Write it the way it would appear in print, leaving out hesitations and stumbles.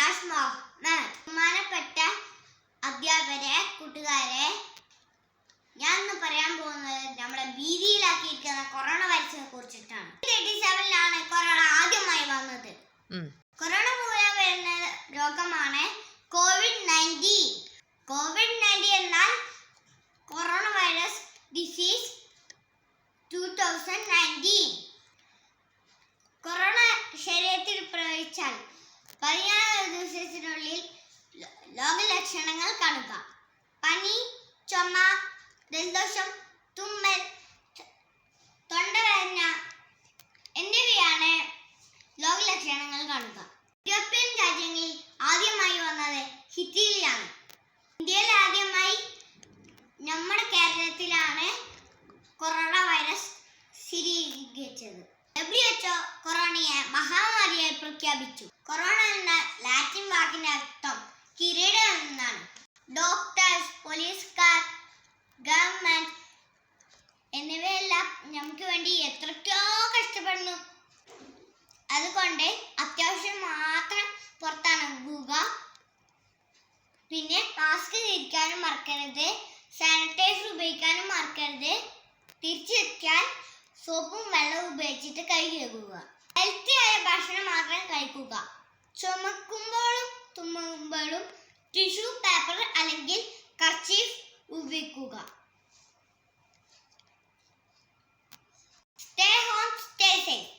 രാജ്മോഹൻ. ബഹുമാനപ്പെട്ട അധ്യാപകരെ, കൂട്ടുകാരെ, ഞാൻ ഇന്ന് പറയാൻ പോകുന്നത് നമ്മളെ ഭീതിയിലാക്കിയിരിക്കുന്ന കൊറോണ വൈറസിനെ കുറിച്ചിട്ടാണ്. 1987 കൊറോണ ആദ്യമായി വന്നത്. കൊറോണ മൂലം വരുന്ന രോഗമാണ് കോവിഡ്-19. കോവിഡ്-19 എന്നാൽ കൊറോണ വൈറസ് ഡിസീസ് 2019. കൊറോണ ശരീരത്തിൽ പ്രവേശിച്ചാൽ 14 ദിവസത്തിനുള്ളിൽ രോഗലക്ഷണങ്ങൾ കാണുക. പനി, ചുമ, ജലദോഷം, തുമ്മൽ, തൊണ്ടവേദന എന്നിവയാണ് രോഗലക്ഷണങ്ങൾ കാണുക. യൂറോപ്യൻ രാജ്യങ്ങളിൽ ആദ്യമായി വന്നത് ഇറ്റലിയിലാണ്. ഇന്ത്യയിൽ ആദ്യമായി നമ്മുടെ കേരളത്തിലാണ് കൊറോണ വൈറസ് സ്ഥിരീകരിച്ചത്. WHO കൊറോണയെ മഹാമാരിയായി പ്രഖ്യാപിച്ചു. കൊറോണ എന്ന ലാറ്റിൻ വാക്കിന്റെ അർത്ഥം കിരീടം എന്നാണ്. ഡോക്ടേഴ്സ്, പോലീസുകാർ, ഗവൺമെന്റ് എന്നിവയെല്ലാം നമുക്ക് വേണ്ടി എത്രയ്ക്കോ കഷ്ടപ്പെടുന്നു. അതുകൊണ്ട് അത്യാവശ്യം മാത്രം പുറത്തിറങ്ങുക. പിന്നെ മാസ്ക് ധരിക്കാനും മറക്കരുത്. സാനിറ്റൈസർ ഉപയോഗിക്കാനും മറക്കരുത്. തിരിച്ചെത്തിയാൽ സോപ്പും വെള്ളവും ഉപയോഗിച്ചിട്ട് കൈ കഴുകുക. ഹെൽത്തി ആയ ഭക്ഷണം മാത്രം കഴിക്കുക. ചുമക്കുമ്പോഴും തുമ്മുമ്പോഴും ടിഷ്യൂ പേപ്പർ അല്ലെങ്കിൽ കർച്ചീഫ് ഉപയോഗിക്കുക. Stay home, stay safe.